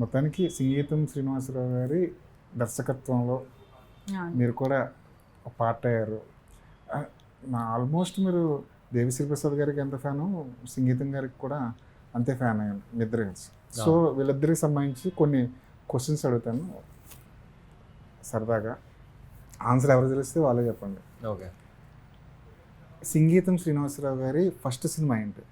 మొత్తానికి సంగీతం శ్రీనివాసరావు గారి దర్శకత్వంలో మీరు కూడా పార్ట్ అయ్యారు. నా ఆల్మోస్ట్ మీరు దేవిశ్రీ ప్రసాద్ గారికి ఎంత ఫ్యాను, సంగీతం గారికి కూడా అంతే ఫ్యాన్ అయ్యాను మీ ఇద్దరు కలిసి. సో వీళ్ళిద్దరికి సంబంధించి కొన్ని క్వశ్చన్స్ అడుగుతాను, సరదాగా ఆన్సర్ ఎవరు తెలిస్తే వాళ్ళే చెప్పండి. ఓకే. సంగీతం శ్రీనివాసరావు గారి ఫస్ట్ సినిమా ఏంటి?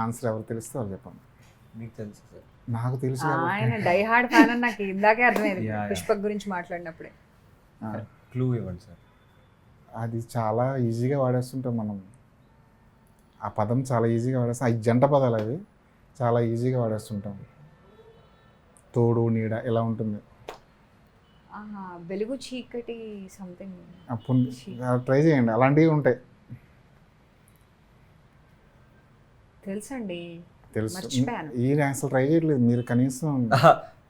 ఆన్సర్ ఎవరు తెలిస్తే వాళ్ళు చెప్పండి. మీకు తెలుసు సార్? నాకు తెలుసు. ఆయన డై హార్డ్ ఫ్యాన్ అని నాకు ఇందాకే అర్థమైంది పుష్పక్ గురించి మాట్లాడినప్పుడే. క్లూ ఇవ్వండి సార్. అది చాలా ఈజీగా వాడేస్తుంటాం మనం, ఆ పదం చాలా ఈజీగా వాడేస్తాం. అవి జంట పదాలు, అవి చాలా ఈజీగా వాడేస్తుంటాం. తోడు నీడ ఇలా ఉంటుంది. వెలుగు చీకటి సంథింగ్. ట్రై చేయండి, అలాంటివి ఉంటాయి. తెలుసండి, తెలుసు. మర్చిపోయాను. ఈ అసలు ట్రై చేయట్లేదు మీరు కనీసం.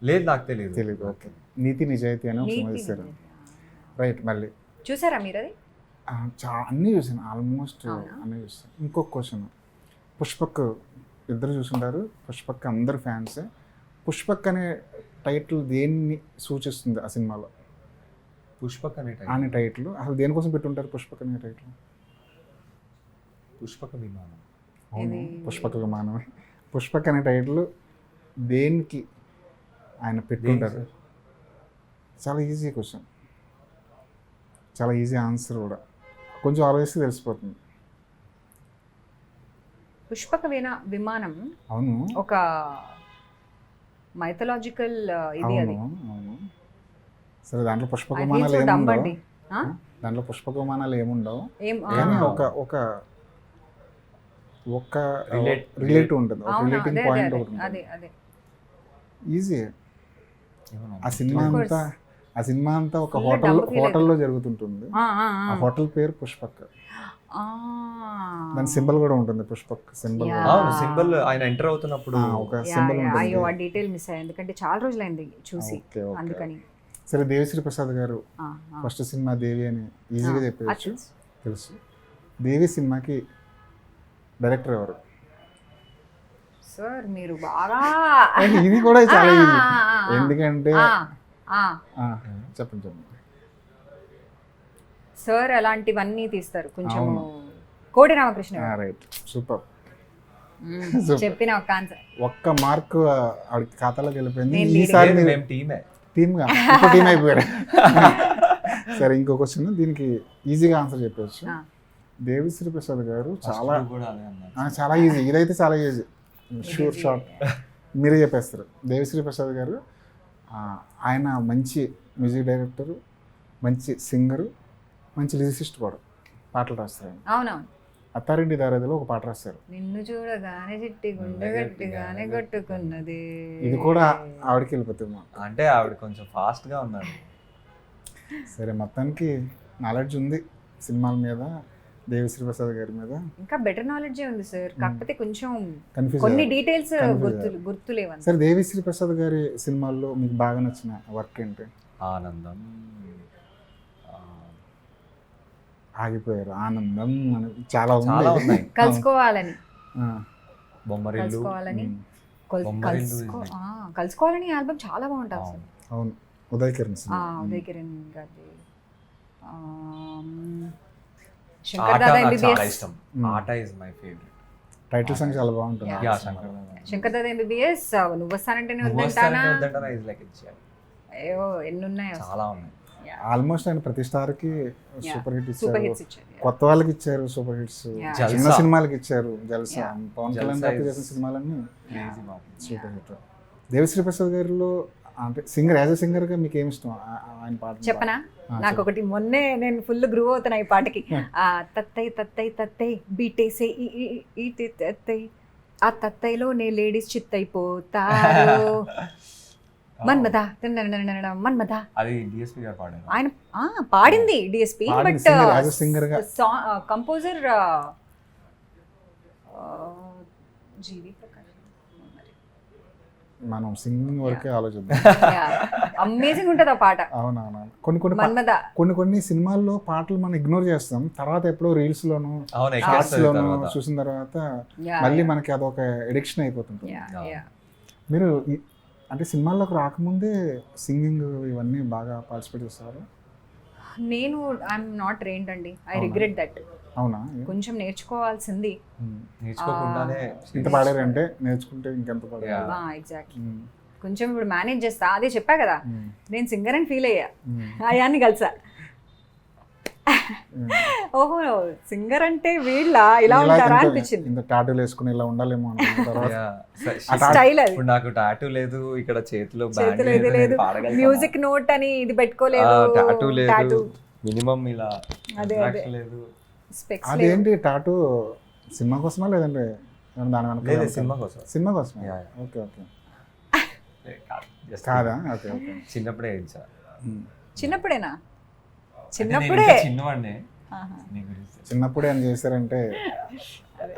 లేదు, నాకు తెలియదు. తెలియదు. ఓకే. నీతి నిజాయితీ అని ఒక సినిమా తీశారు. రైట్. మళ్ళీ చూసారా మీరు అది? అన్నీ చూసాను, ఆల్మోస్ట్ అన్నీ చూసాను. ఇంకొక క్వశ్చన్, పుష్పక్ ఇద్దరు చూసుంటారు, పుష్పక్ అందరు ఫ్యాన్సే. పుష్పక్ అనే టైటిల్ దేన్ని సూచిస్తుంది ఆ సినిమాలో? పుష్పక్ అనే టైటిల్ అసలు దేనికోసం పెట్టుంటారు? పుష్పక్ అనే టైటిల్. పుష్పక విమానం. అవును, పుష్పక విమానమే. పుష్పక్ అనే టైటిల్ దేనికి ఆయన పెట్టుంటారు? చాలా ఈజీ క్వశ్చన్, చాలా ఈజీ ఆన్సర్ కూడా, కొంచెం ఆలోచిస్తే తెలిసిపోతుంది. పుష్పక విమానం. అవును, ఒక మైథలాజికల్ ఇది. అది అవును. సరే, దాంట్లో పుష్పక విమానాలు ఏముండవు, దాంట్లో పుష్పక విమానాలు ఏముండవు, కానీ ఒక రిలేటివ్ ఉంటుంది, ఒక రిలేటింగ్ పాయింట్ ఒకటి ఉంటుంది. ఈజీ. ఆ సినిమా అంతా ఒక హోటల్లో జరుగుతుంటుంది. ఆ హోటల్ పేరు పుష్పక్. దాని సింబల్ కూడా ఉంటుంది, పుష్పక్ సింబల్. అవును, సింబల్ ఆయన ఎంటర్ అవుతున్నప్పుడు ఒక సింబల్ ఉంటుంది. అయ్యో, ఆ డీటెయిల్ మిస్ అయ్యాయి ఎందుకంటే చాలా రోజులైంది చూసి, అందుకని. సరే, దేవిశ్రీ ప్రసాద్ గారు ఫస్ట్ సినిమా దేవి అని ఈజీగా చెప్పవచ్చు, తెలుసు. దేవి సినిమాకి డైరెక్టర్ ఎవరు? సార్ మీరు బాగా ఇది కూడా చాలా ఈజీ, ఎందుకంటే చెప్పండి. సార్ అలాంటివన్నీ తీస్తారు కొంచెం. కోడి రామకృష్ణ. Right, super. చెప్పిన ఒక ఆన్సర్, ఒక్క మార్క్ ఆవిడకి ఖాతాలోకి వెళ్ళిపోయింది. ఈసారి టీమ్గా టీమ్ అయిపోయారు. సరే, ఇంకో క్వశ్చన్, దీనికి ఈజీగా ఆన్సర్ చెప్పవచ్చు. దేవిశ్రీ ప్రసాద్ గారు చాలా ఈజీ, ఇదైతే చాలా ఈజీ, షూర్ షార్ట్ మీరే చెప్పేస్తారు. దేవిశ్రీ ప్రసాద్ గారు ఆయన మంచి మ్యూజిక్ డైరెక్టరు, మంచి సింగరు, మంచి లిరిసిస్ట్ కూడా, పాటలు రాస్తారు ఆయన. అవునవును. అత్తారింటి దారేదిలో ఒక పాట రాశారు, నిన్ను చూడగానే చిట్టి గుండె గట్టిగానే కొట్టుకున్నది. ఇది కూడా ఆవిడకి వెళ్ళిపోతుంది. అంటే ఆవిడ కొంచెం ఫాస్ట్గా ఉన్నారు. సరే, మొత్తానికి నాలెడ్జ్ ఉంది సినిమాల మీద, దేవిశ్రీ ప్రసాద్ గారి మీద ఇంకా బెటర్ నాలెడ్జే ఉంది సార్, కాకపోతే కొంచెం కన్ఫ్యూజ్, కొన్ని డీటెయిల్స్ గుర్తులేవు. సరే, దేవిశ్రీ ప్రసాద్ గారి సినిమాల్లో మీకు బాగా నచ్చిన వర్క్ ఏంటి? ఆనందం. ఆగిపోయారు, ఆనందం అని చాలా ఉన్నాయి. కలుసుకోవాలని, బొమ్మరిల్లు, కలుసుకోవాలని, కలుసుకోవాలని ఆల్బమ్ చాలా బాగుంటుంది సార్. అవును, ఉదయ్ కిరణ్ గారి. శంకర్ దాదా ఎంబీబీఎస్. ఆట is my favourite. Title song చాలా బాగుంటుంది. శంకర్ దాదా ఎంబీబీఎస్, నువ్వు వస్తానంటేనే వద్దంటానా, అయ్యో ఎన్ని ఉన్నాయో, చాలా ఉన్నాయి. ఆల్మోస్ట్ ఆయన ప్రతి స్టార్ కి సూపర్ హిట్ ఇచ్చారు, కొత్త వాళ్ళకి ఇచ్చారు సూపర్ హిట్స్, చిన్న సినిమాలకి ఇచ్చారు జల్సా. పవన్ కళ్యాణ్ గారు చేసిన సినిమాలన్నీ సూపర్ హిట్. దేవిశ్రీ ప్రసాద్ గారిలో అంటే సింగర్, యాజ్ ఎ సింగర్ గా మీకు ఏమి ఇష్టం ఆయన పాట? చెప్పనా? నాకు ఒకటి, మొన్నే నేను ఫుల్ గ్రూవ్ అవుతున్నా ఈ పాటకి. తత్తై తత్తై తత్తై బీటేసే ఈ తత్తై, ఆ తత్తైలో నే లేడీస్ చిత్తైపోతారు, మన్మథ మన్మథ. అది డిఎస్పీ గారు పాడారు. ఆయన పాడింది డిఎస్పీ, బట్ కంపోజర్ జీవి ప్రకాష్. మనం సింగింగ్ వరకే ఆలోచిద్దాం. అమేజింగ్ ఉంటది ఆ పాట. అవునవును. కొన్ని మన్మద. కొన్ని సినిమాల్లో పాటలు మనం ఇగ్నోర్ చేస్తాం, తర్వాత ఎప్పుడో రీల్స్ లోను అవును, షార్ట్స్ ఎక్కేస్తది లోను తర్వాత. చూసిన తర్వాత Yeah, మళ్ళీ yeah. మనకి అదొక ఎడిక్షన్ అయిపోతుంది. Yeah. మీరు అంటే సినిమాల్లోకి రాకముందే సింగింగ్ ఇవన్నీ బాగా పార్టిసిపేట్ చేస్తారు? నేను ఐఎమ్ నాట్ ట్రైన్డ్ అండి. ఐ అవునా? Regret that. అవునా? కొంచెం నేర్చుకోవాల్సింది. నేర్చుకోకుండానే ఇంత పాడారంటే నేర్చుకుంటే ఇంకెంత పాడారు. Yeah. ఎగ్జాక్ట్లీ. కొంచెం ఇప్పుడు మేనేజ్ చేస్తా, అదే చెప్పా కదా, నేను సింగర్ అని ఫీల్ అయ్యా. మ్మ్. అయాన్ని కలిసా. ఓహో సింగర్ అంటే వీళ్ళ ఇలా ఉంటారా అనిపించింది. ఇంత టాటూలు వేసుకుని ఇలా ఉండాలేమో అనుకున్న తర్వాత స్టైల్ అది. ఇప్పుడు నాకు టాటూ లేదు, ఇక్కడ చేతిలో చేతులు ఇది లేదు, మ్యూజిక్ నోట్ అని ఇది పెట్టుకోలేదు, టాటూ లేదు, టాటూ మినిమం ఇలా అదే. attraction లేదు. స్పెక్స్ అదేంటి టాటూ సినిమా కోసమా లేదంటే దాని వెనక లేదు, సినిమా కోసం. సినిమా కోసమా? Yeah, yeah. Okay okay. Just కాదా? Okay okay. చిన్నప్పుడే వేయించా. చిన్నప్పుడేనా? అంటే నేను చిన్నప్పుడే ఇంకా చిన్నవాడినే ఆహా. నీ గురించి. చిన్నప్పుడే అని చేశారంటే అదే.